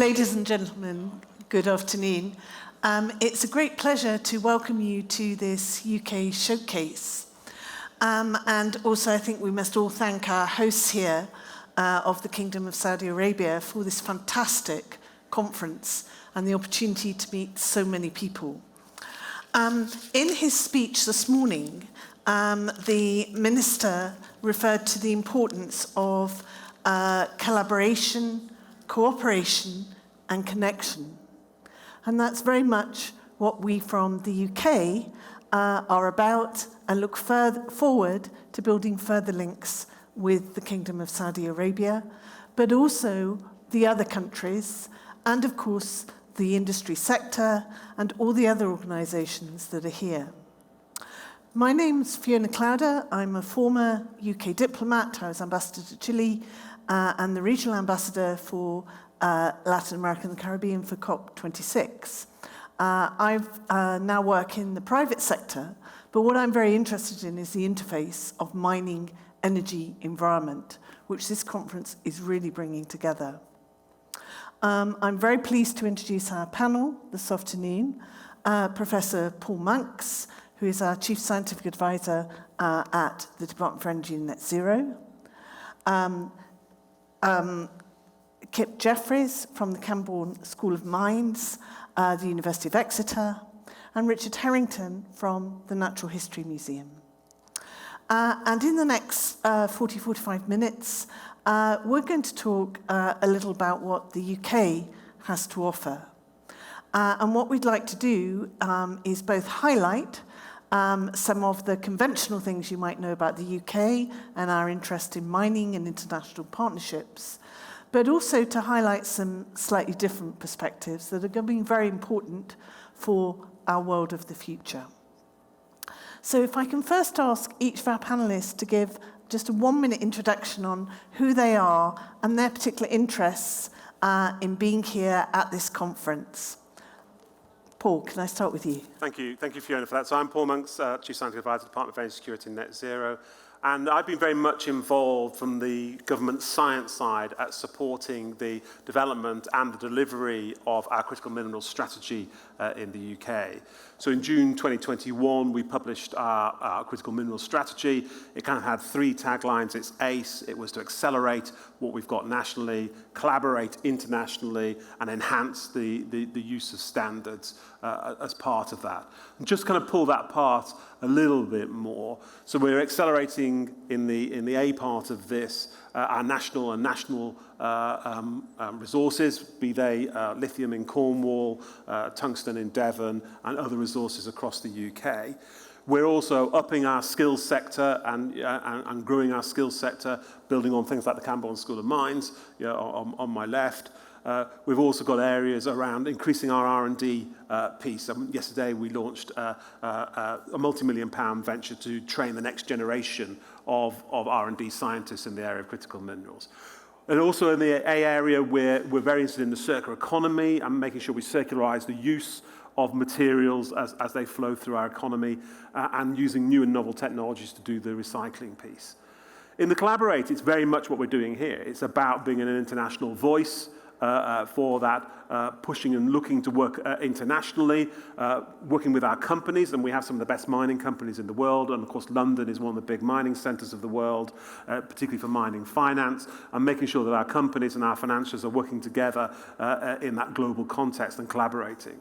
Ladies and gentlemen, good afternoon. It's a great pleasure to welcome you to this UK showcase. And also I think we must all thank our hosts here of the Kingdom of Saudi Arabia for this fantastic conference and the opportunity to meet so many people. In his speech this morning, the Minister referred to the importance of collaboration, cooperation and connection. And that's very much what we from the UK are about, and look forward to building further links with the Kingdom of Saudi Arabia, but also the other countries, and of course the industry sector and all the other organisations that are here. My name's Fiona Clowder. I'm a former UK diplomat. I was ambassador to Chile and the regional ambassador for Latin America and the Caribbean for COP26. I now work in the private sector, but what I'm very interested in is the interface of mining, energy, environment, which this conference is really bringing together. I'm very pleased to introduce our panel this afternoon, Professor Paul Monks, who is our Chief Scientific Advisor at the Department for Energy and Net Zero. Kip Jeffries from the Camborne School of Mines, the University of Exeter, and Richard Harrington from the Natural History Museum. And in the next 40-45 minutes, we're going to talk a little about what the UK has to offer. And what we'd like to do is both highlight some of the conventional things you might know about the UK and our interest in mining and international partnerships, but also to highlight some slightly different perspectives that are going to be very important for our world of the future. So if I can first ask each of our panelists to give just a 1-minute introduction on who they are and their particular interests in being here at this conference. Paul, can I start with you? Thank you, Fiona, for that. So I'm Paul Monks, Chief Scientific Advisor, Department of Energy Security and Net Zero. And I've been very much involved from the government science side at supporting the development and the delivery of our critical minerals strategy in the UK. So in June 2021, we published our critical minerals strategy. It kind of had 3 taglines. It's ACE. It was to accelerate what we've got nationally, collaborate internationally, and enhance the use of standards as part of that. And just kind of pull that apart a little bit more. So we're accelerating in the A part of this our national resources, be they lithium in Cornwall, tungsten in Devon, and other resources across the UK. We're also upping our skills sector and growing our skills sector, building on things like the Camborne School of Mines, on my left. We've also got areas around increasing our R&D piece. Yesterday we launched a multi-million-pound venture to train the next generation of R&D scientists in the area of critical minerals. And also in the A area, we're very interested in the circular economy and making sure we circularize the use of materials as they flow through our economy and using new and novel technologies to do the recycling piece. In the Collaborate, it's very much what we're doing here. It's about being an international voice for that, pushing and looking to work internationally, working with our companies, and we have some of the best mining companies in the world, and of course London is one of the big mining centres of the world, particularly for mining finance, and making sure that our companies and our financiers are working together in that global context and collaborating.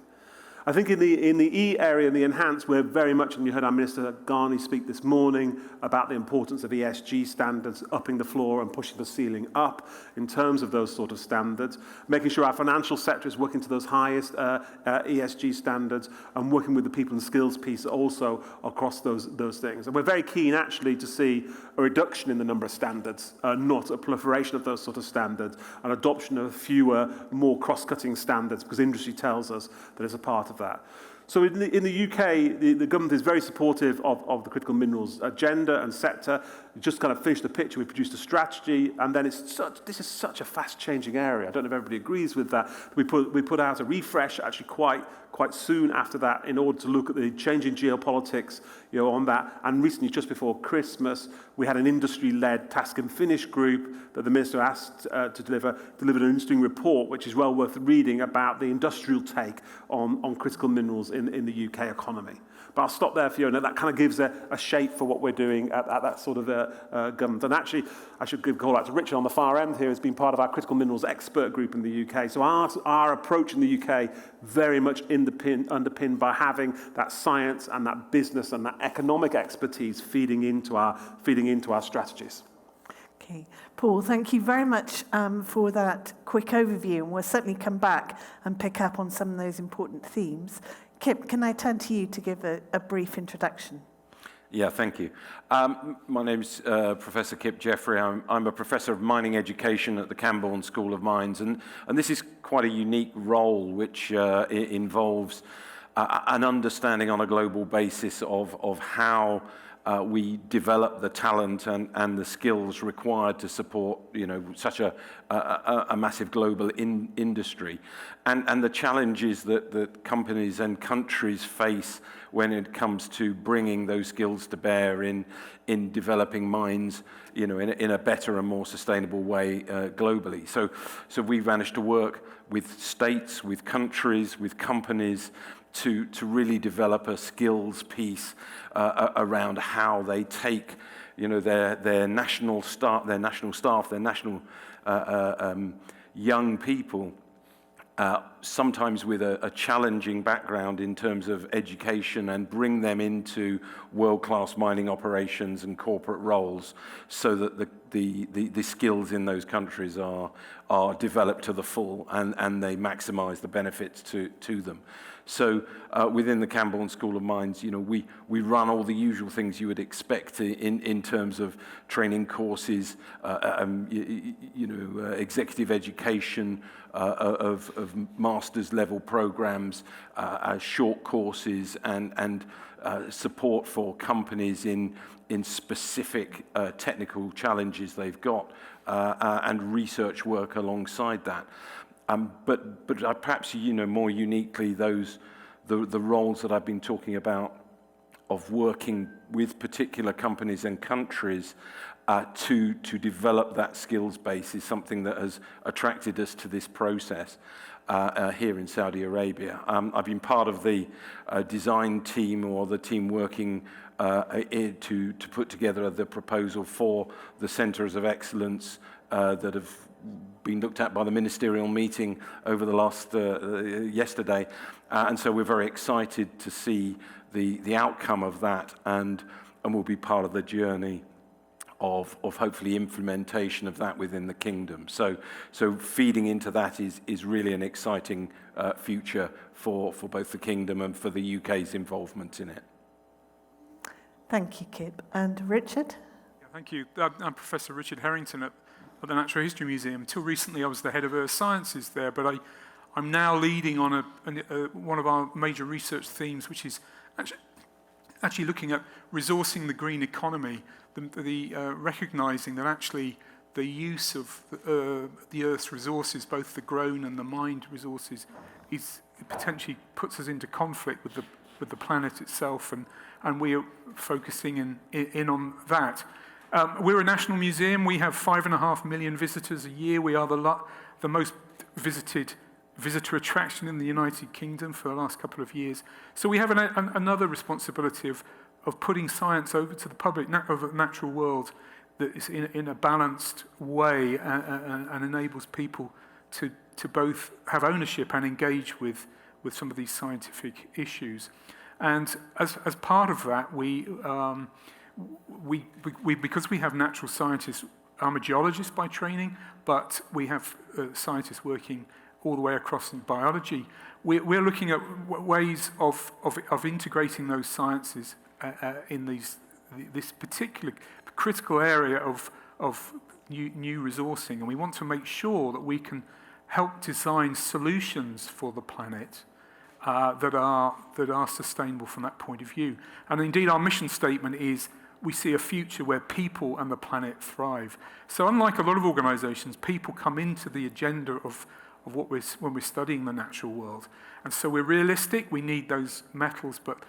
I think in the E area, in the enhance, we're very much, and you heard our Minister Ghani speak this morning about the importance of ESG standards, upping the floor and pushing the ceiling up in terms of those sort of standards, making sure our financial sector is working to those highest ESG standards and working with the people and skills piece also across those things. And we're very keen actually to see a reduction in the number of standards, not a proliferation of those sort of standards, and adoption of fewer, more cross-cutting standards, because industry tells us that it's a part of that. So in the UK, the government is very supportive of the critical minerals agenda and sector. We just kind of finished the picture. We produced a strategy, and then this is such a fast-changing area. I don't know if everybody agrees with that. We put out a refresh actually quite soon after that in order to look at the changing geopolitics, on that. And recently, just before Christmas, we had an industry-led task and finish group that the minister asked to delivered an interesting report, which is well worth reading, about the industrial take on critical minerals in the UK economy. But I'll stop there, Fiona. That kind of gives a shape for what we're doing at that sort of government. And actually, I should give a call out to Richard on the far end here, who's been part of our critical minerals expert group in the UK. So our approach in the UK very much underpinned by having that science and that business and that economic expertise feeding into our strategies. Okay. Paul, thank you very much for that quick overview, and we'll certainly come back and pick up on some of those important themes. Kip, can I turn to you to give a brief introduction? Yeah, thank you. My name's Professor Kip Jeffrey. I'm a professor of mining education at the Camborne School of Mines, and this is quite a unique role which involves an understanding on a global basis of how we develop the talent and the skills required to support, such a massive global industry, and the challenges that companies and countries face when it comes to bringing those skills to bear in developing mines, in a better and more sustainable way globally. So we've managed to work with states, with countries, with companies, to really develop a skills piece around how they take, their national staff, their national young people, sometimes with a challenging background in terms of education, and bring them into world-class mining operations and corporate roles, so that the skills in those countries are developed to the full, and they maximize the benefits to them. So within the Camborne School of Mines, we run all the usual things you would expect in terms of training courses, executive education, of master's level programs, short courses, and support for companies in specific technical challenges they've got, and research work alongside that. But perhaps, more uniquely, the roles that I've been talking about of working with particular companies and countries to develop that skills base is something that has attracted us to this process here in Saudi Arabia. I've been part of the design team, or the team working to put together the proposal for the Centres of Excellence that have been looked at by the ministerial meeting over the last yesterday, and so we're very excited to see the outcome of that, and we'll be part of the journey of hopefully implementation of that within the kingdom. So feeding into that is really an exciting future for both the kingdom and for the UK's involvement in it. Thank you, Kip. And Richard? Yeah, thank you. I'm Professor Richard Harrington at the Natural History Museum. Until recently, I was the head of Earth Sciences there, but I'm now leading on one of our major research themes, which is actually looking at resourcing the green economy, recognizing that actually the use of the Earth's resources, both the grown and the mined resources, it potentially puts us into conflict with the planet itself, and we are focusing in on that. We're a national museum. We have 5.5 million visitors a year. We are the most visited visitor attraction in the United Kingdom for the last couple of years. So we have another responsibility of putting science over to the public, over the natural world, that is in a balanced way, and enables people to both have ownership and engage with some of these scientific issues. And as part of that, we because we have natural scientists, I'm a geologist by training, but we have scientists working all the way across in biology. We're looking at ways of integrating those sciences in this particular critical area of new resourcing, and we want to make sure that we can help design solutions for the planet that are sustainable from that point of view. And indeed, our mission statement is we see a future where people and the planet thrive. So unlike a lot of organizations, people come into the agenda of what when we're studying the natural world. And so we're realistic, we need those metals, but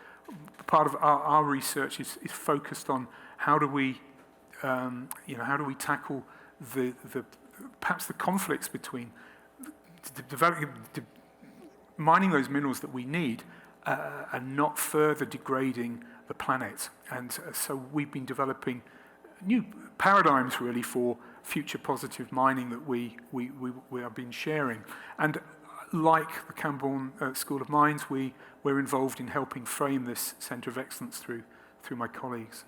part of our research is focused on how do we tackle perhaps the conflicts between mining those minerals that we need and not further degrading the planet. And so we've been developing new paradigms really for future positive mining that we have been sharing. And like the Camborne School of Mines, we're involved in helping frame this Centre of Excellence through my colleagues.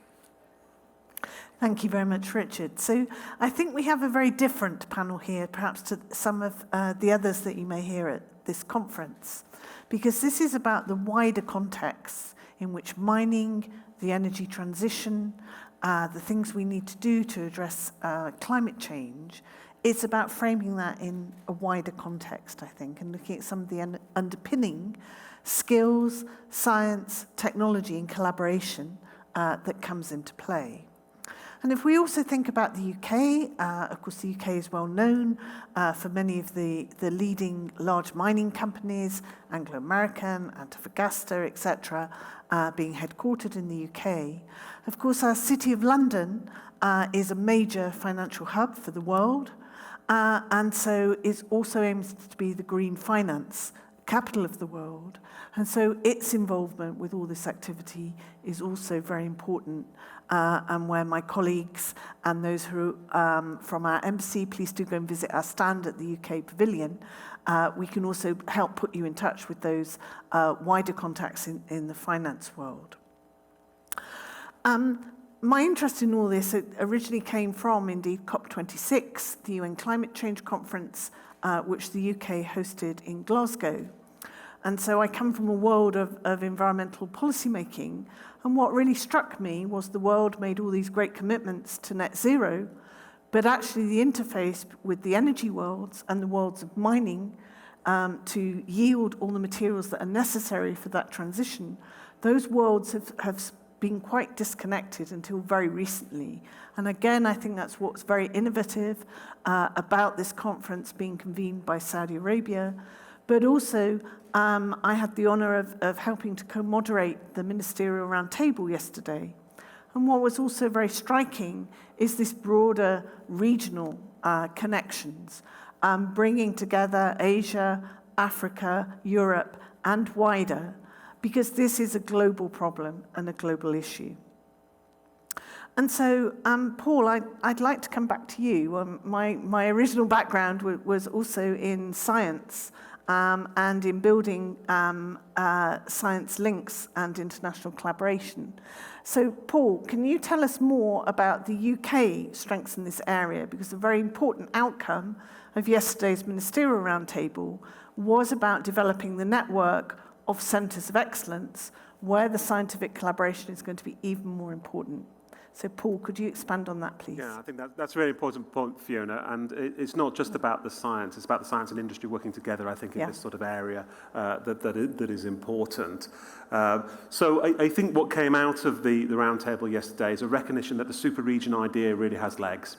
Thank you very much, Richard. So I think we have a very different panel here, perhaps to some of the others that you may hear at this conference, because this is about the wider context in which mining, the energy transition, the things we need to do to address climate change, it's about framing that in a wider context, I think, and looking at some of the underpinning skills, science, technology, and collaboration that comes into play. And if we also think about the UK, of course the UK is well known for many of the leading large mining companies, Anglo American, Antofagasta, etc., being headquartered in the UK. Of course, our City of London is a major financial hub for the world, and so it also aims to be the green finance capital of the world. And so its involvement with all this activity is also very important, and where my colleagues and those who from our embassy, please do go and visit our stand at the UK Pavilion. We can also help put you in touch with those wider contacts in the finance world. My interest in all this originally came from, indeed, COP26, the UN Climate Change Conference, which the UK hosted in Glasgow. And so I come from a world of environmental policymaking, and what really struck me was the world made all these great commitments to net zero, but actually the interface with the energy worlds and the worlds of mining to yield all the materials that are necessary for that transition, those worlds have been quite disconnected until very recently. And again, I think that's what's very innovative about this conference being convened by Saudi Arabia. But also, I had the honor of helping to co-moderate the Ministerial Roundtable yesterday. And what was also very striking is this broader regional connections, bringing together Asia, Africa, Europe, and wider, because this is a global problem and a global issue. And so, Paul, I'd like to come back to you. My original background was also in science, and in building science links and international collaboration. So, Paul, can you tell us more about the UK strengths in this area? Because a very important outcome of yesterday's Ministerial Roundtable was about developing the network of centres of excellence, where the scientific collaboration is going to be even more important. So, Paul, could you expand on that, please? Yeah, I think that's a very important point, Fiona. And it's not just about the science; it's about the science and industry working together. I think in this sort of area that is important. So, I think what came out of the roundtable yesterday is a recognition that the super region idea really has legs.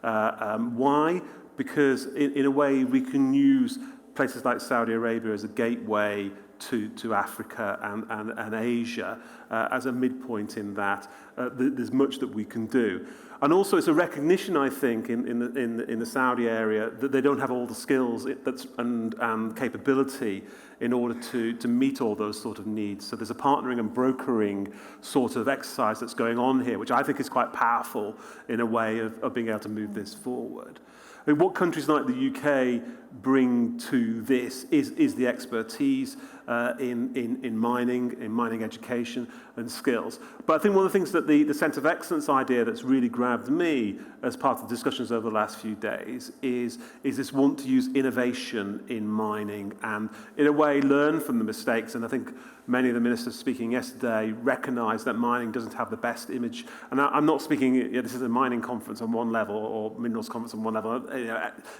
Why? Because in a way we can use places like Saudi Arabia as a gateway to Africa and Asia as a midpoint in that. There's much that we can do. And also it's a recognition, I think, in the Saudi area that they don't have all the skills and capability in order to meet all those sort of needs. So there's a partnering and brokering sort of exercise that's going on here, which I think is quite powerful in a way of being able to move this forward. I mean, what countries like the UK bring to this is the expertise in mining education and skills. But I think one of the things that the Centre of Excellence idea that's really grabbed me as part of the discussions over the last few days is this want to use innovation in mining and, in a way, learn from the mistakes. And I think many of the ministers speaking yesterday recognise that mining doesn't have the best image. And I'm not speaking, this is a mining conference on one level or minerals conference on one level.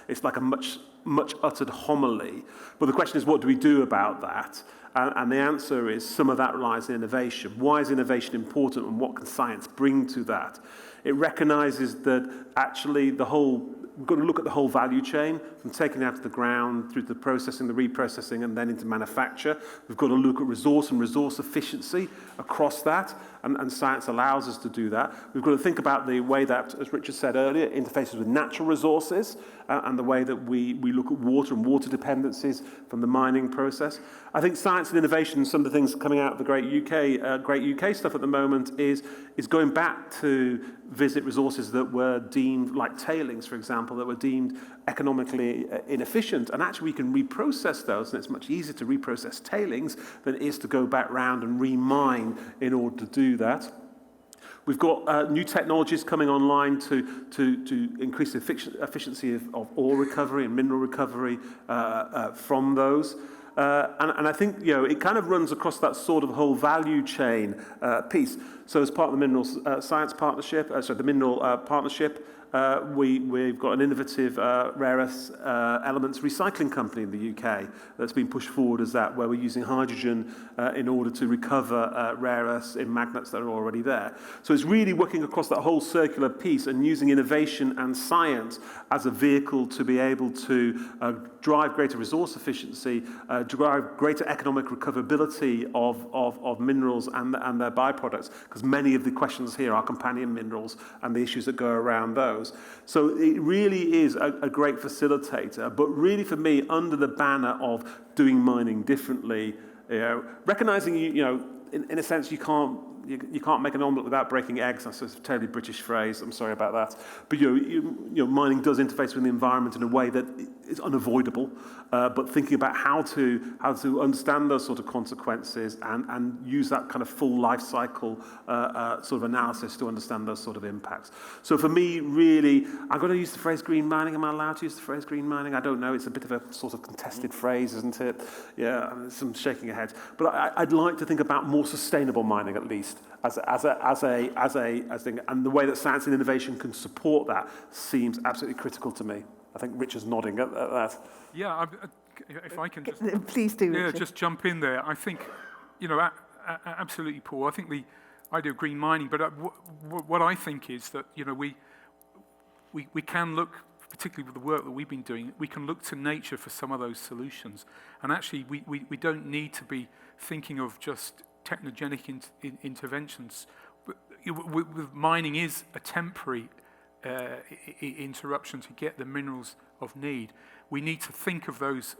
It's like a much much uttered homily. But the question is, what do we do about that? And the answer is some of that lies in innovation. Why is innovation important, and what can science bring to that? It recognises that actually we've got to look at the whole value chain, from taking it out of the ground through to the processing, the reprocessing, and then into manufacture. We've got to look at resource and resource efficiency across that, and science allows us to do that. We've got to think about the way that, as Richard said earlier, interfaces with natural resources, and the way that we look at water and water dependencies from the mining process. I think science and innovation, some of the things coming out of the great UK stuff at the moment is going back to visit resources that were deemed, like tailings, for example, that were deemed economically inefficient, and actually we can reprocess those, and it's much easier to reprocess tailings than it is to go back round and remine in order to do that. We've got new technologies coming online to increase the efficiency of ore recovery and mineral recovery from those. And I think, it kind of runs across that sort of whole value chain piece. So as part of the Minerals Science Partnership, the Mineral Partnership, we've got an innovative rare earth elements recycling company in the UK that's been pushed forward as that, where we're using hydrogen in order to recover rare earths in magnets that are already there. So it's really working across that whole circular piece and using innovation and science as a vehicle to be able to drive greater resource efficiency, drive greater economic recoverability of minerals and their byproducts, because many of the questions here are companion minerals and the issues that go around those. So it really is a great facilitator, but really for me, under the banner of doing mining differently, recognizing, in a sense, you can't make an omelette without breaking eggs. That's a totally British phrase. I'm sorry about that. But mining does interface with the environment in a way that is unavoidable. But thinking about how to understand those sort of consequences and use that kind of full life cycle sort of analysis to understand those sort of impacts. So for me, really, I'm going to use the phrase green mining. Am I allowed to use the phrase green mining? I don't know. It's a bit of a sort of contested phrase, isn't it? Yeah, some shaking of heads. But I'd like to think about more sustainable mining, at least, as a thing, and the way that science and innovation can support that seems absolutely critical to me. I think Richard's nodding at that. Yeah, if I can just... Please do, Richard. Yeah, just jump in there. I think, absolutely, Paul. I think the idea of green mining, but what I think is that, we can look, particularly with the work that we've been doing, we can look to nature for some of those solutions. And actually, we don't need to be thinking of just technogenic interventions. With mining is a temporary interruption to get the minerals of need. We need to think of those,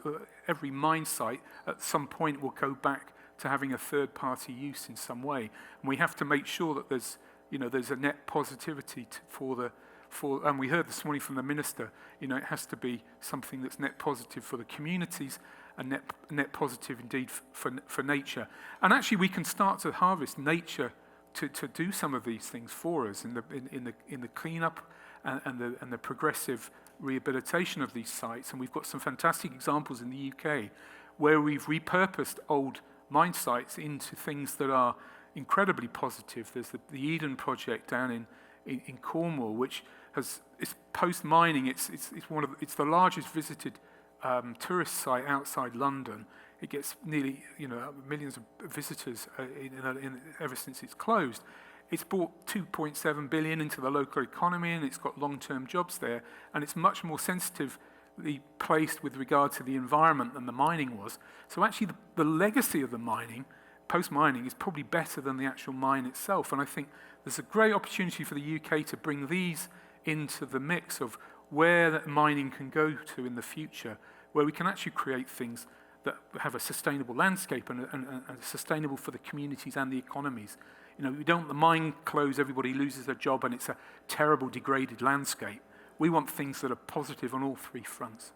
every mine site at some point will go back to having a third-party use in some way. And we have to make sure that there's a net positivity and we heard this morning from the Minister, it has to be something that's net positive for the communities and net positive indeed for nature. And actually we can start to harvest nature to do some of these things for us in the cleanup and the progressive rehabilitation of these sites. And we've got some fantastic examples in the UK where we've repurposed old mine sites into things that are incredibly positive. There's the Eden project down in Cornwall, which it's post-mining. It's the largest visited tourist site outside London. It gets nearly millions of visitors ever since it's closed. It's brought 2.7 billion into the local economy, and it's got long-term jobs there, and it's much more sensitively placed with regard to the environment than the mining was. So actually the legacy of the mining, post-mining, is probably better than the actual mine itself. And I think there's a great opportunity for the UK to bring these into the mix of where that mining can go to in the future, where we can actually create things that have a sustainable landscape and sustainable for the communities and the economies. We don't want the mine close, everybody loses their job, and it's a terrible, degraded landscape. We want things that are positive on all three fronts.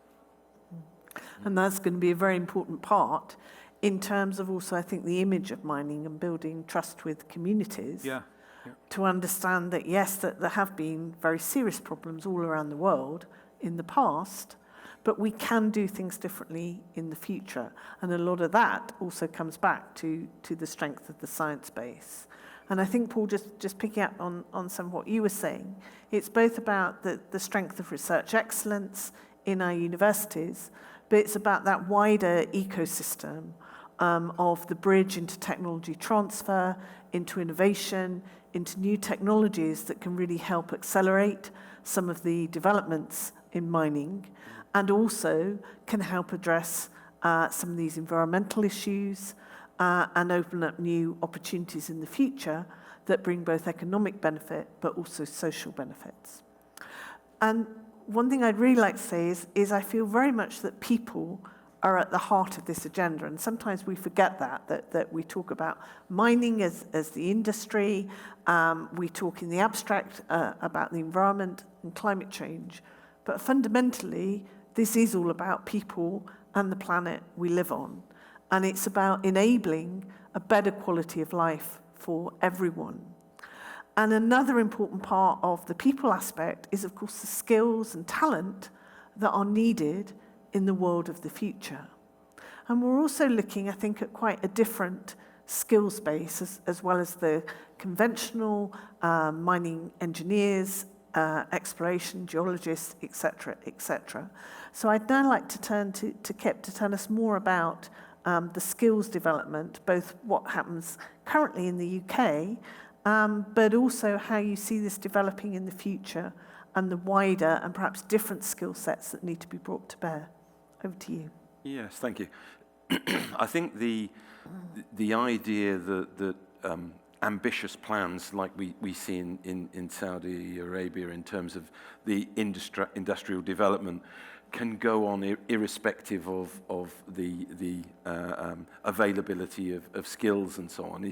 And that's going to be a very important part in terms of also, I think, the image of mining and building trust with communities. Yeah. To understand that, yes, that there have been very serious problems all around the world in the past, but we can do things differently in the future. And a lot of that also comes back to the strength of the science base. And I think, Paul, just picking up on some of what you were saying, it's both about the strength of research excellence in our universities, but it's about that wider ecosystem of the bridge into technology transfer, into innovation, into new technologies that can really help accelerate some of the developments in mining, and also can help address some of these environmental issues and open up new opportunities in the future that bring both economic benefit but also social benefits. And one thing I'd really like to say is I feel very much that people are at the heart of this agenda, and sometimes we forget that we talk about mining as the industry, we talk in the abstract about the environment and climate change, but fundamentally this is all about people and the planet we live on, and it's about enabling a better quality of life for everyone. And another important part of the people aspect is, of course, the skills and talent that are needed in the world of the future. And we're also looking, I think, at quite a different skills base, as well as the conventional mining engineers, exploration geologists, etc., etc. So I'd now like to turn to Kip to tell us more about the skills development, both what happens currently in the UK, but also how you see this developing in the future and the wider and perhaps different skill sets that need to be brought to bear. Over to you. Yes, thank you. I think the idea that ambitious plans like we see in Saudi Arabia in terms of the industrial development can go on irrespective of the availability of skills and so on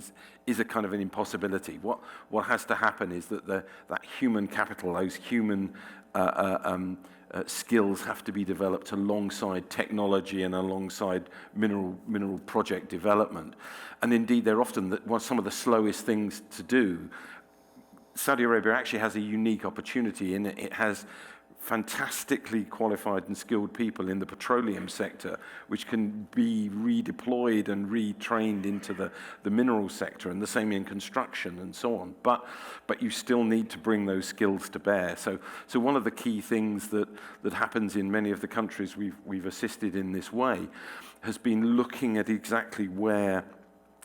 is a kind of an impossibility. What has to happen is that that human capital, those human skills have to be developed alongside technology and alongside mineral project development. And indeed, they're often some of the slowest things to do. Saudi Arabia actually has a unique opportunity in it. It has fantastically qualified and skilled people in the petroleum sector, which can be redeployed and retrained into the mineral sector, and the same in construction and so on. But you still need to bring those skills to bear. So one of the key things that happens in many of the countries we've assisted in this way has been looking at exactly where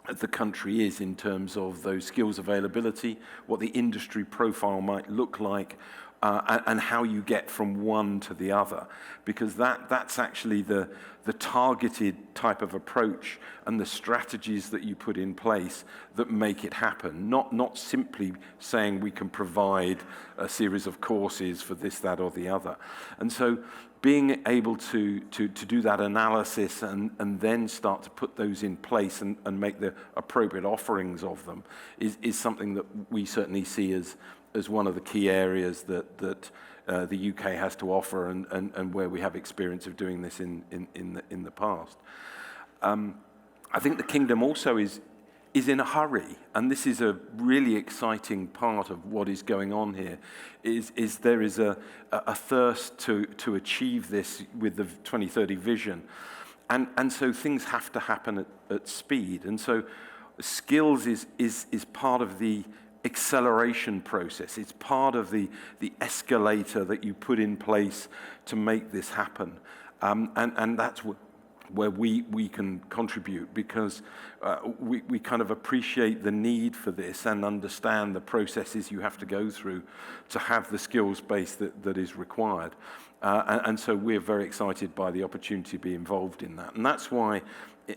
the country is in terms of those skills availability, what the industry profile might look like, and how you get from one to the other, because that's actually the targeted type of approach and the strategies that you put in place that make it happen, not simply saying we can provide a series of courses for this, that, or the other. And so being able to do that analysis and then start to put those in place and make the appropriate offerings of them is something that we certainly see as one of the key areas that the UK has to offer and where we have experience of doing this in the past. I think the Kingdom also is in a hurry, and this is a really exciting part of what is going on here, is there is a thirst to achieve this with the 2030 vision. And so things have to happen at speed. And so skills is part of the acceleration process. It's part of the escalator that you put in place to make this happen. And that's where we can contribute, because we kind of appreciate the need for this and understand the processes you have to go through to have the skills base that is required. And so we're very excited by the opportunity to be involved in that. And that's why,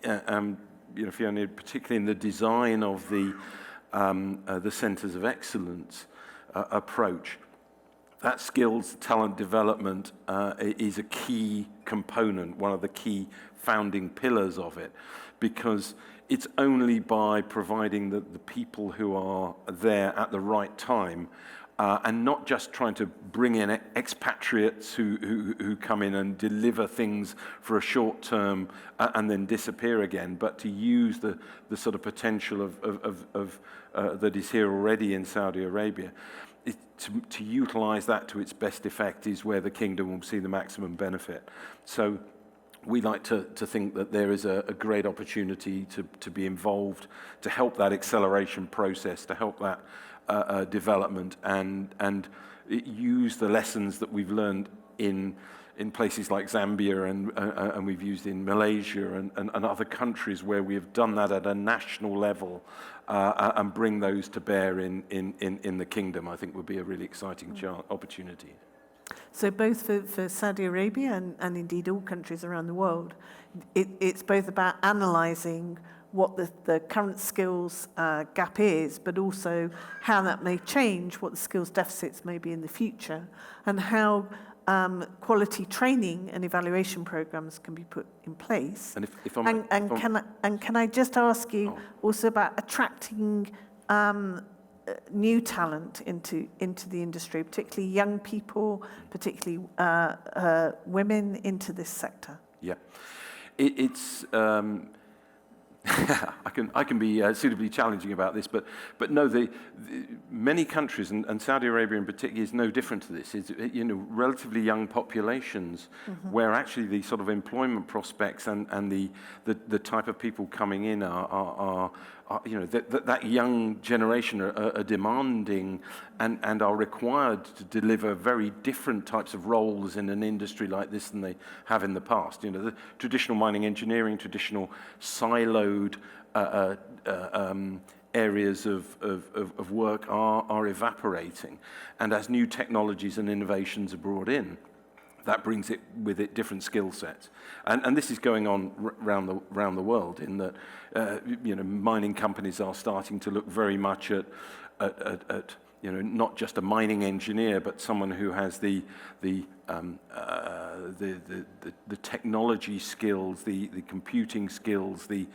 Fiona, particularly in the design of the Centres of Excellence approach, that skills talent development is a key component, one of the key founding pillars of it, because it's only by providing the people who are there at the right time and not just trying to bring in expatriates who come in and deliver things for a short term and then disappear again, but to use the sort of potential of that is here already in Saudi Arabia. To utilize that to its best effect is where the Kingdom will see the maximum benefit. So we like to think that there is a great opportunity to be involved, to help that acceleration process, to help that development, and use the lessons that we've learned in in places like Zambia, and we've used in Malaysia and other countries where we have done that at a national level, and bring those to bear in the kingdom, I think would be a really exciting opportunity. So both for Saudi Arabia and indeed all countries around the world, it's both about analysing what the current skills gap is, but also how that may change, what the skills deficits may be in the future, and how quality training and evaluation programs can be put in place. And Can I just ask you also about attracting new talent into the industry, particularly young people, particularly women into this sector? Yeah, it's. I can be suitably challenging about this, but no, the many countries, and Saudi Arabia in particular is no different to this. It's, relatively young populations where actually the sort of employment prospects and the type of people coming in are that young generation are demanding and are required to deliver very different types of roles in an industry like this than they have in the past. The traditional mining engineering, traditional siloed areas of work are evaporating. And as new technologies and innovations are brought in, that brings it with it different skill sets, and this is going on around the world. In that, mining companies are starting to look very much at not just a mining engineer, but someone who has the technology skills, the computing skills, the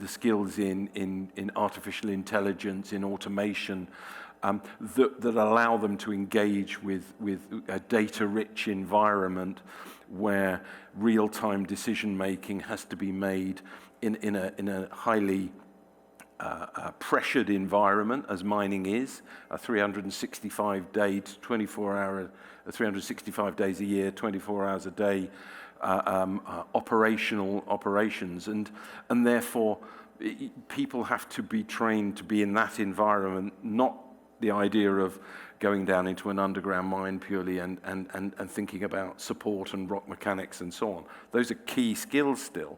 skills in artificial intelligence, in automation. That allow them to engage with a data-rich environment where real-time decision-making has to be made in a highly pressured environment, as mining is, a 365 days a year, 24 hours a day, operations, and therefore people have to be trained to be in that environment, not the idea of going down into an underground mine purely and thinking about support and rock mechanics and so on. Those are key skills still,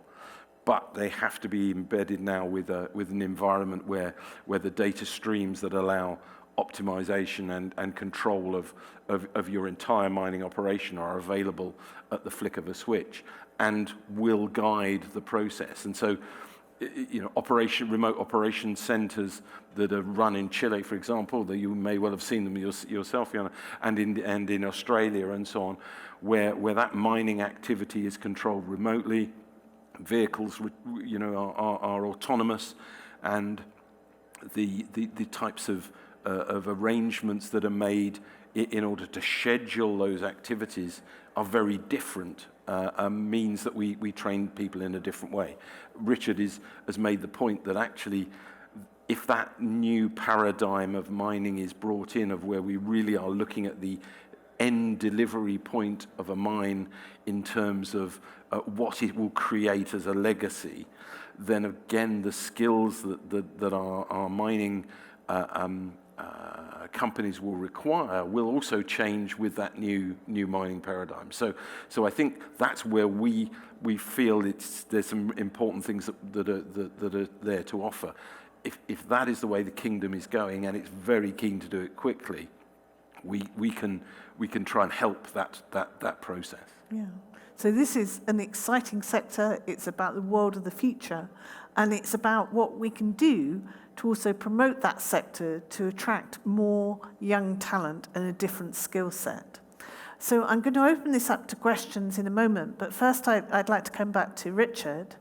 but they have to be embedded now with an environment where the data streams that allow optimization and control of your entire mining operation are available at the flick of a switch and will guide the process. And so, remote operation centers that are run in Chile, for example, that you may well have seen them yourself, and in Australia and so on, where that mining activity is controlled remotely, vehicles, are autonomous, and the types of arrangements that are made in order to schedule those activities are very different. Means that we train people in a different way. Richard has made the point that actually, if that new paradigm of mining is brought in, of where we really are looking at the end delivery point of a mine in terms of what it will create as a legacy, then again the skills that our mining companies will require will also change with that new mining paradigm. So I think that's where we feel there's some important things that are there to offer. If that is the way the kingdom is going, and it's very keen to do it quickly, we can try and help that process. Yeah. So this is an exciting sector. It's about the world of the future, and it's about what we can do to also promote that sector to attract more young talent and a different skill set. So I'm going to open this up to questions in a moment, but first I'd like to come back to Richard.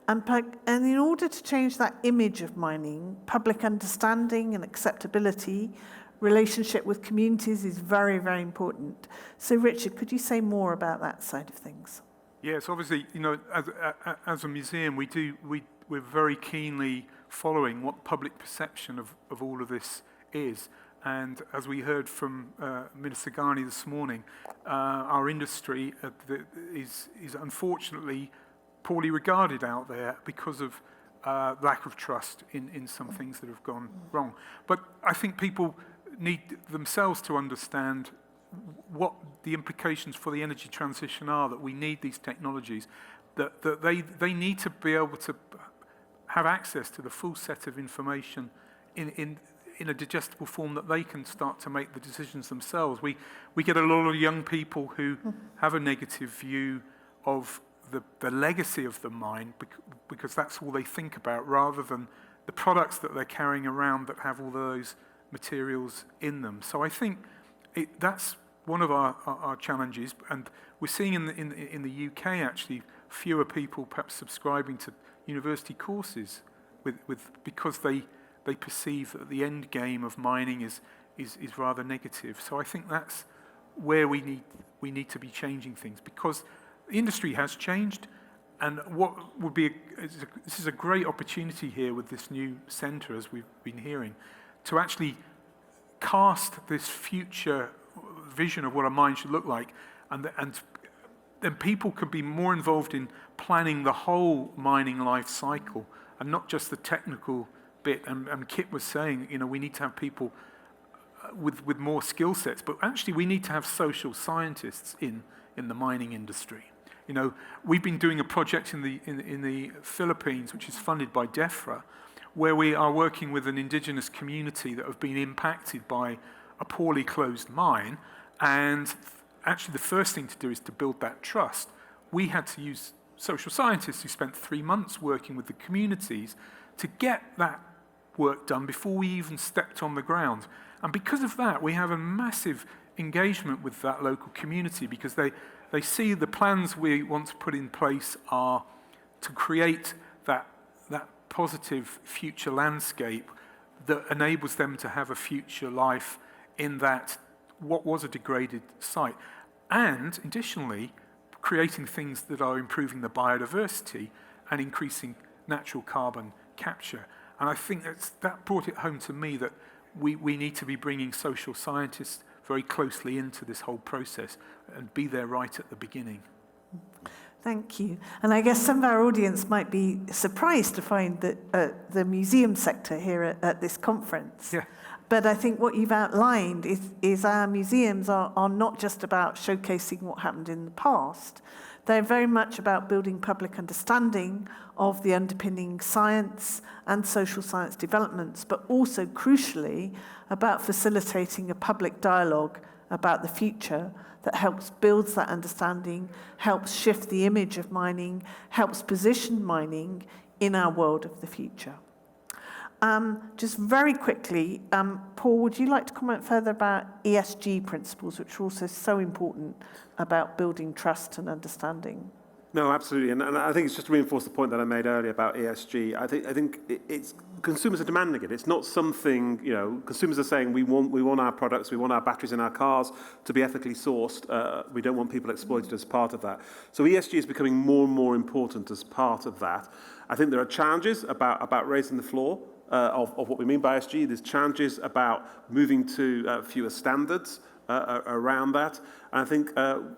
And in order to change that image of mining, public understanding and acceptability, relationship with communities is very, very important. So Richard, could you say more about that side of things? Yes, obviously, as a museum, we're very keenly following what public perception of all of this is. And as we heard from Minister Ghani this morning, our industry is unfortunately poorly regarded out there because of lack of trust in some things that have gone wrong. But I think people need themselves to understand what the implications for the energy transition are, that we need these technologies, that they need to be able to have access to the full set of information in a digestible form that they can start to make the decisions themselves. We get a lot of young people who have a negative view of the legacy of the mine because that's all they think about, rather than the products that they're carrying around that have all those materials in them. So I think that's one of our challenges, and we're seeing in the UK actually fewer people perhaps subscribing to university courses because they perceive that the end game of mining is rather negative. So I think that's where we need to be changing things, because the industry has changed, and what would be this is a great opportunity here with this new centre, as we've been hearing, to actually cast this future vision of what a mine should look like, and then people can be more involved in planning the whole mining life cycle and not just the technical bit. And Kit was saying, we need to have people with more skill sets, but actually we need to have social scientists in the mining industry. We've been doing a project in the Philippines, which is funded by DEFRA, where we are working with an indigenous community that have been impacted by a poorly closed mine. And actually the first thing to do is to build that trust. We had to use social scientists who spent 3 months working with the communities to get that work done before we even stepped on the ground. And because of that, we have a massive engagement with that local community, because they see the plans we want to put in place are to create that positive future landscape that enables them to have a future life in that what was a degraded site. And additionally, creating things that are improving the biodiversity and increasing natural carbon capture. And I think that brought it home to me that we need to be bringing social scientists very closely into this whole process and be there right at the beginning. Thank you. And I guess some of our audience might be surprised to find that the museum sector here at this conference. Yeah. But I think what you've outlined is our museums are not just about showcasing what happened in the past. They're very much about building public understanding of the underpinning science and social science developments, but also, crucially, about facilitating a public dialogue about the future that helps build that understanding, helps shift the image of mining, helps position mining in our world of the future. Just very quickly, Paul, would you like to comment further about ESG principles, which are also so important about building trust and understanding? No, absolutely, and I think it's just to reinforce the point that I made earlier about ESG. I think it's consumers are demanding it. It's not something, consumers are saying we want our products, we want our batteries in our cars to be ethically sourced. We don't want people exploited as part of that. So ESG is becoming more and more important as part of that. I think there are challenges about raising the floor of what we mean by ESG. There's challenges about moving to fewer standards around that. And I think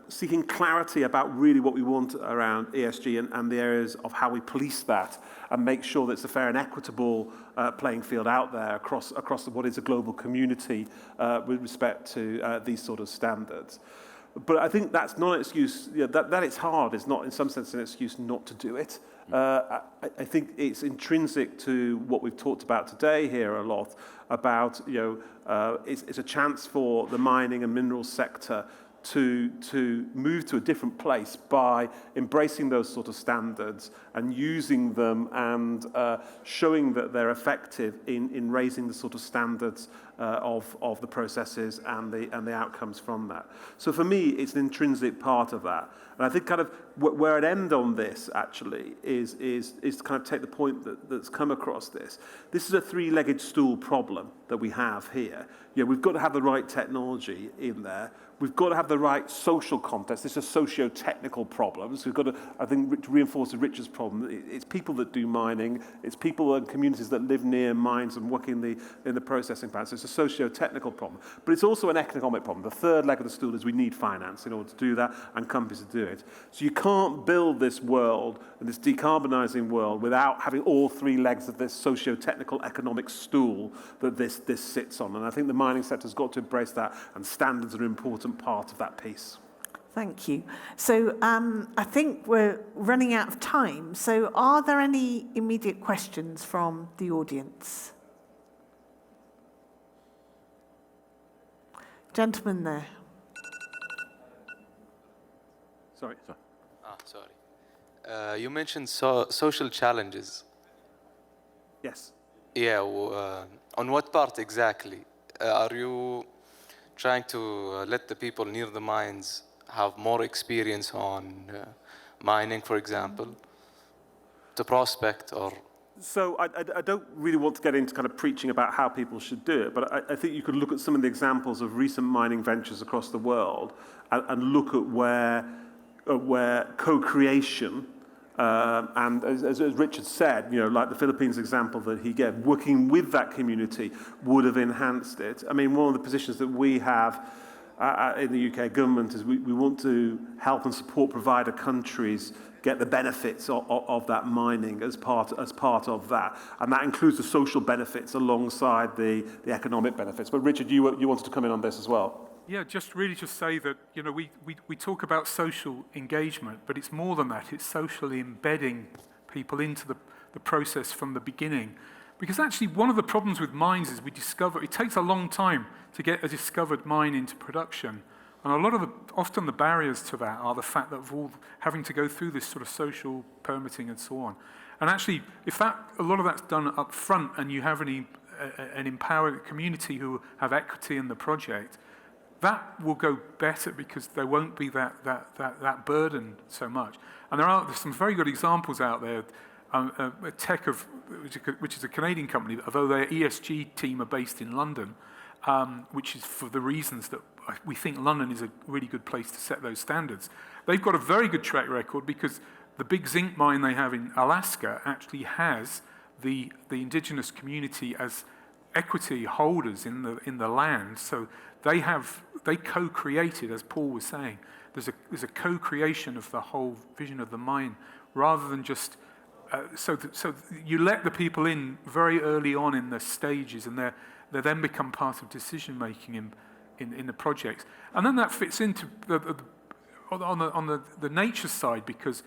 seeking clarity about really what we want around ESG and the areas of how we police that and make sure that it's a fair and equitable playing field out there across what is a global community with respect to these sort of standards. But I think that's not an excuse, that it's hard is not in some sense an excuse not to do it. I think it's intrinsic to what we've talked about today here a lot about, it's a chance for the mining and minerals sector to move to a different place by embracing those sort of standards and using them and showing that they're effective in raising the sort of standards of the processes and the outcomes from that. So for me, it's an intrinsic part of that. And I think kind of where I'd end on this actually is to kind of take the point that's come across this. This is a three-legged stool problem that we have here. We've got to have the right technology in there. We've got to have the right social context. This is socio-technical problems. We've got to, I think, to reinforce Richard's problem. It's people that do mining. It's people and communities that live near mines and work in the processing plants. So it's a socio-technical problem. But it's also an economic problem. The third leg of the stool is we need finance in order to do that and companies to do it. So you can't build this world, and this decarbonising world, without having all three legs of this socio-technical economic stool that this sits on. And I think the mining sector's got to embrace that, and standards are an important part of that piece. Thank you. So I think we're running out of time. So are there any immediate questions from the audience? Gentleman there. Sorry. Sorry. You mentioned social challenges. Yes. Yeah, on what part exactly? Are you trying to let the people near the mines have more experience on mining, for example, to prospect or? So I don't really want to get into kind of preaching about how people should do it, but I think you could look at some of the examples of recent mining ventures across the world and look at where co-creation and as Richard said, you know, like the Philippines example that he gave, working with that community would have enhanced it. I mean, one of the positions that we have in the UK government is we want to help and support provider countries get the benefits of that mining as part of that. And that includes the social benefits alongside the economic benefits. But Richard, you wanted to come in on this as well. Yeah, just say that, you know, we talk about social engagement, but it's more than that. It's socially embedding people into the process from the beginning. Because actually one of the problems with mines is it takes a long time to get a discovered mine into production. And a lot of often the barriers to that are the fact that of all having to go through this sort of social permitting and so on. And actually, if a lot of that's done up front and you have an empowered community who have equity in the project, that will go better because there won't be that burden so much. And there's some very good examples out there. Tech, which is a Canadian company, although their ESG team are based in London, which is for the reasons that we think London is a really good place to set those standards. They've got a very good track record because the big zinc mine they have in Alaska actually has the indigenous community as equity holders in the land. So they co-created, as Paul was saying. There's a co-creation of the whole vision of the mine, rather than just so you let the people in very early on in the stages, and they then become part of decision making in the projects. And then that fits into on the nature side, because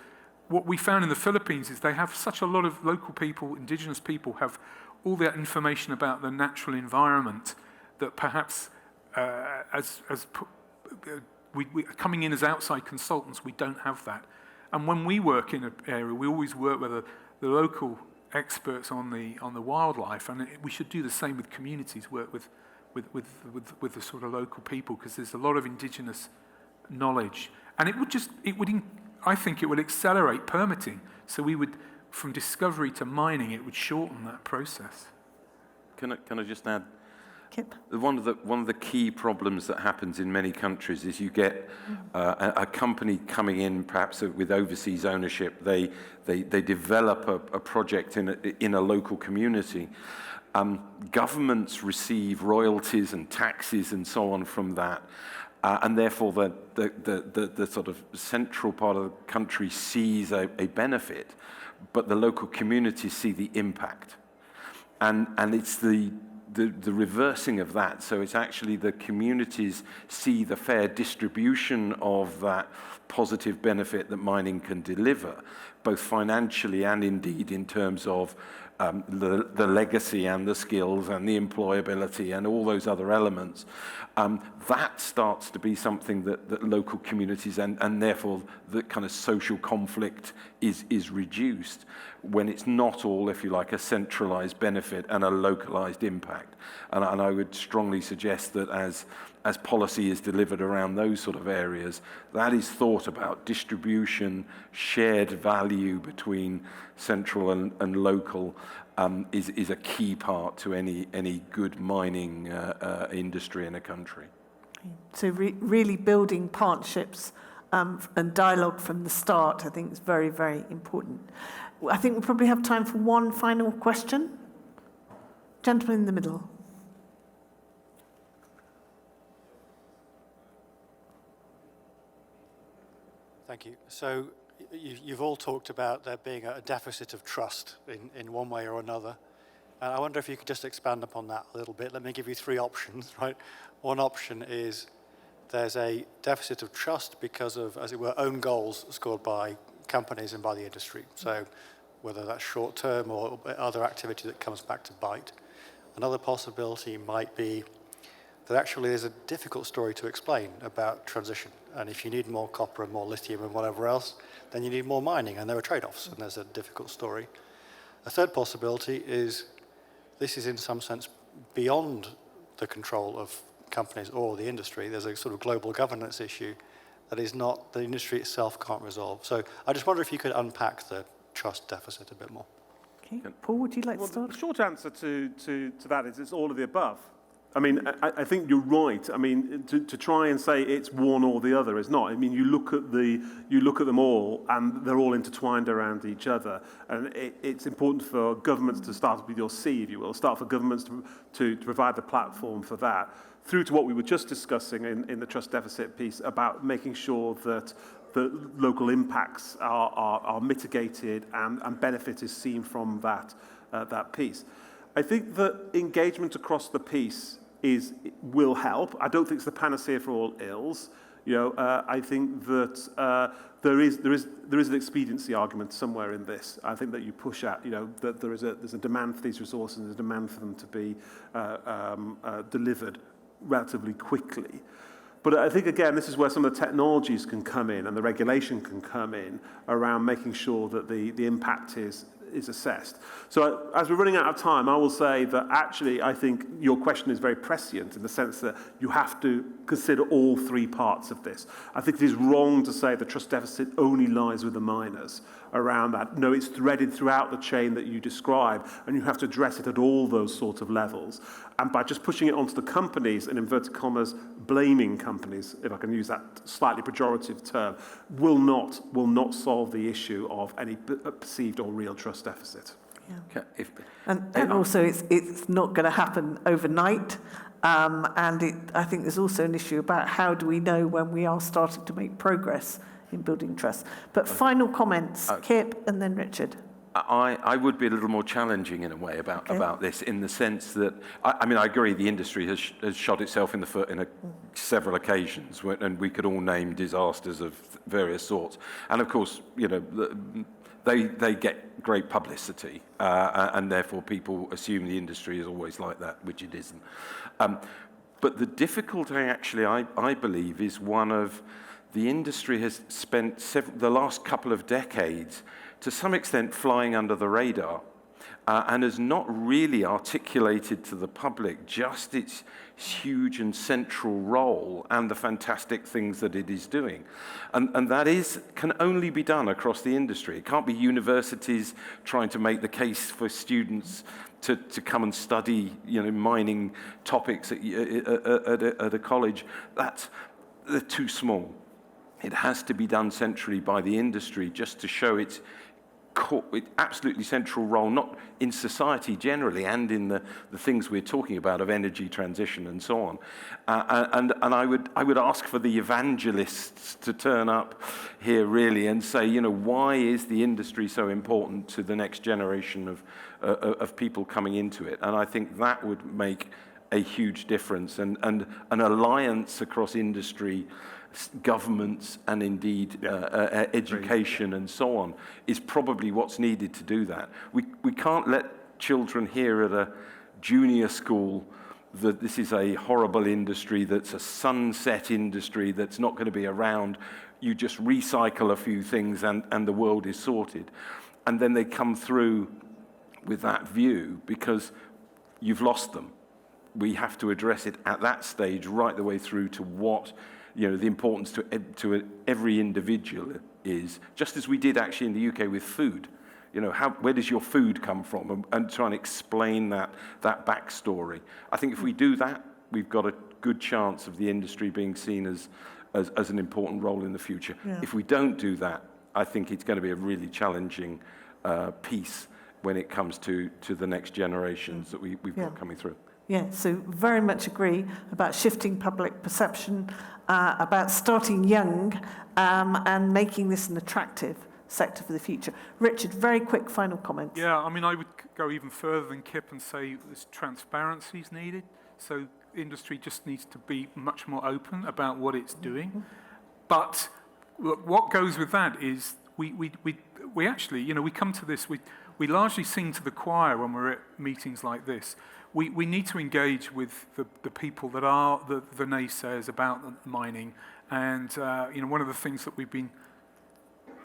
what we found in the Philippines is they have such a lot of local people, indigenous people, have all that information about the natural environment that perhaps we coming in as outside consultants, we don't have that. And when we work in an area, we always work with the local experts on the wildlife, and we should do the same with communities. Work with the sort of local people, because there's a lot of indigenous knowledge, and I think it would accelerate permitting. So we would, from discovery to mining, it would shorten that process. Can I just add? Kip. One of the key problems that happens in many countries is you get a company coming in, perhaps with overseas ownership. They develop a project in a local community. Governments receive royalties and taxes and so on from that, and therefore the sort of central part of the country sees a benefit, but the local communities see the impact, and it's the reversing of that. So it's actually the communities see the fair distribution of that positive benefit that mining can deliver, both financially and indeed in terms of the legacy and the skills and the employability and all those other elements. That starts to be something that local communities and therefore the kind of social conflict is reduced when it's not all, if you like, a centralized benefit and a localized impact. And I would strongly suggest that as policy is delivered around those sort of areas, that is thought about distribution, shared value between central and local is a key part to any good mining industry in a country. So really building partnerships and dialogue from the start, I think, is very, very important. I think we probably have time for one final question. Gentleman in the middle. Thank you. So you've all talked about there being a deficit of trust in one way or another. And I wonder if you could just expand upon that a little bit. Let me give you 3 options, right? One option is there's a deficit of trust because of, as it were, own goals scored by companies and by the industry. So whether that's short term or other activity that comes back to bite. Another possibility might be that actually there's a difficult story to explain about transition. And if you need more copper and more lithium and whatever else, then you need more mining, and there are trade-offs, and there's a difficult story. A third possibility is this is in some sense beyond the control of companies or the industry. There's a sort of global governance issue that is not, the industry itself can't resolve. So I just wonder if you could unpack the trust deficit a bit more. Okay. Paul, would you like to Well, start? the short answer to that is it's all of the above. I mean, I think you're right. I mean, to try and say it's one or the other is not. I mean, you look at them all, and they're all intertwined around each other. And it's important for governments to start with your C, if you will, start for governments to provide the platform for that, through to what we were just discussing in the trust deficit piece about making sure that the local impacts are mitigated and benefit is seen from that piece. I think that engagement across the piece will help. I don't think it's the panacea for all ills. I think that there is an expediency argument somewhere in this. I think that you push at, that there's a demand for these resources and a demand for them to be delivered relatively quickly. But I think, again, this is where some of the technologies can come in and the regulation can come in around making sure that the impact is assessed. So as we're running out of time, I will say that actually I think your question is very prescient in the sense that you have to consider all 3 parts of this. I think it is wrong to say the trust deficit only lies with the miners around that. No, it's threaded throughout the chain that you describe, and you have to address it at all those sorts of levels. And by just pushing it onto the companies, in inverted commas, blaming companies, if I can use that slightly pejorative term, will not solve the issue of any perceived or real trust deficit. Yeah. And also, it's not going to happen overnight. I think there's also an issue about how do we know when we are starting to make progress in building trust. But final comments, Kip and then Richard. I would be a little more challenging in a way about this, in the sense that, I mean, I agree the industry has shot itself in the foot in several occasions, and we could all name disasters of various sorts. And of course, they get great publicity, and therefore people assume the industry is always like that, which it isn't. But the difficulty, actually, I believe, is one of the industry has spent the last couple of decades, to some extent, flying under the radar, and has not really articulated to the public just its huge and central role and the fantastic things that it is doing. And that can only be done across the industry. It can't be universities trying to make the case for students to come and study, mining topics at a college. They're too small. It has to be done centrally by the industry, just to show its absolutely central role, not in society generally and in the things we're talking about of energy transition and so on. And I would ask for the evangelists to turn up here really and say, why is the industry so important to the next generation of people coming into it? And I think that would make a huge difference. And an alliance across industry, governments, and indeed education and so on is probably what's needed to do that. We can't let children hear at a junior school that this is a horrible industry, that's a sunset industry, that's not going to be around. You just recycle a few things and the world is sorted. And then they come through with that view because you've lost them. We have to address it at that stage right the way through to what the importance to every individual is, just as we did actually in the UK with food. Where does your food come from? And try and explain that backstory. I think if we do that, we've got a good chance of the industry being seen as an important role in the future. Yeah. If we don't do that, I think it's going to be a really challenging piece when it comes to the next generations that we've got coming through. Yeah, so very much agree about shifting public perception, about starting young and making this an attractive sector for the future. Richard, very quick final comments. Yeah, I mean, I would go even further than Kip and say this transparency is needed. So industry just needs to be much more open about what it's doing. But what goes with that is we actually, you know, we come to this, we largely sing to the choir when we're at meetings like this. We need to engage with the people that are the naysayers about mining. And, you know, one of the things that we've been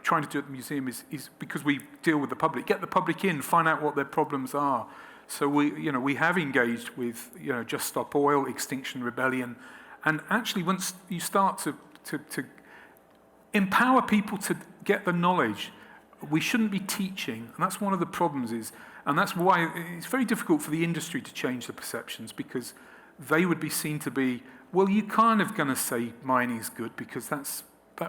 trying to do at the museum is because we deal with the public, get the public in, find out what their problems are. So we have engaged with, you know, Just Stop Oil, Extinction Rebellion, and actually once you start to empower people to get the knowledge, we shouldn't be teaching, and that's one of the problems and that's why it's very difficult for the industry to change the perceptions, because they would be seen to be, well, you're kind of going to say mining's good because that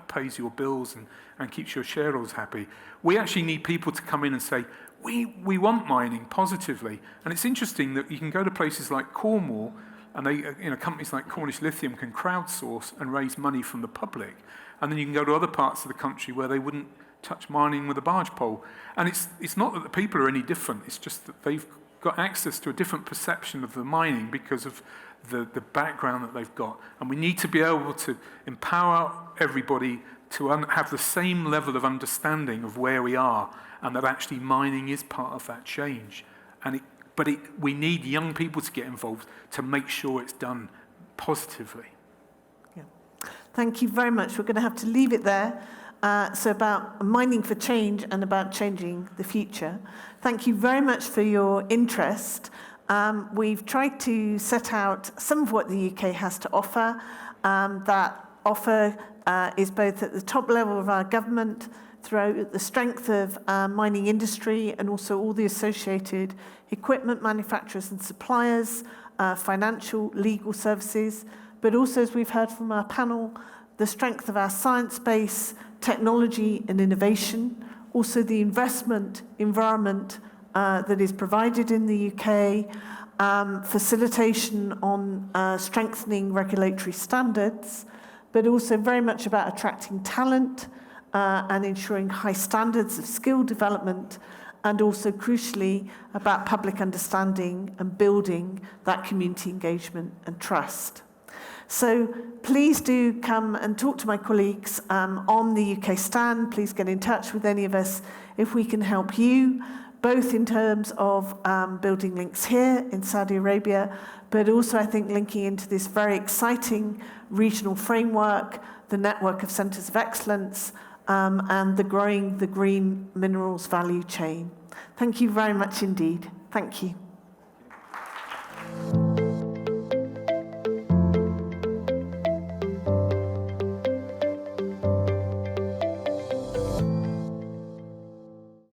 pays your bills and keeps your shareholders happy. We actually need people to come in and say, we want mining positively. And it's interesting that you can go to places like Cornwall, and companies like Cornish Lithium can crowdsource and raise money from the public. And then you can go to other parts of the country where they wouldn't touch mining with a barge pole. And it's not that the people are any different, it's just that they've got access to a different perception of the mining because of the background that they've got. And we need to be able to empower everybody to have the same level of understanding of where we are, and that actually mining is part of that change. But we need young people to get involved to make sure it's done positively. Yeah. Thank you very much. We're going to have to leave it there. So about mining for change and about changing the future. Thank you very much for your interest. We've tried to set out some of what the UK has to offer. That offer is both at the top level of our government, through the strength of mining industry and also all the associated equipment manufacturers and suppliers, financial, legal services, but also, as we've heard from our panel, the strength of our science base, technology and innovation, also the investment environment that is provided in the UK, facilitation on strengthening regulatory standards, but also very much about attracting talent and ensuring high standards of skill development, and also crucially about public understanding and building that community engagement and trust. So please do come and talk to my colleagues on the UK stand. Please get in touch with any of us if we can help you, both in terms of building links here in Saudi Arabia, but also I think linking into this very exciting regional framework, the network of centres of excellence, and the growing the green minerals value chain. Thank you very much indeed. Thank you.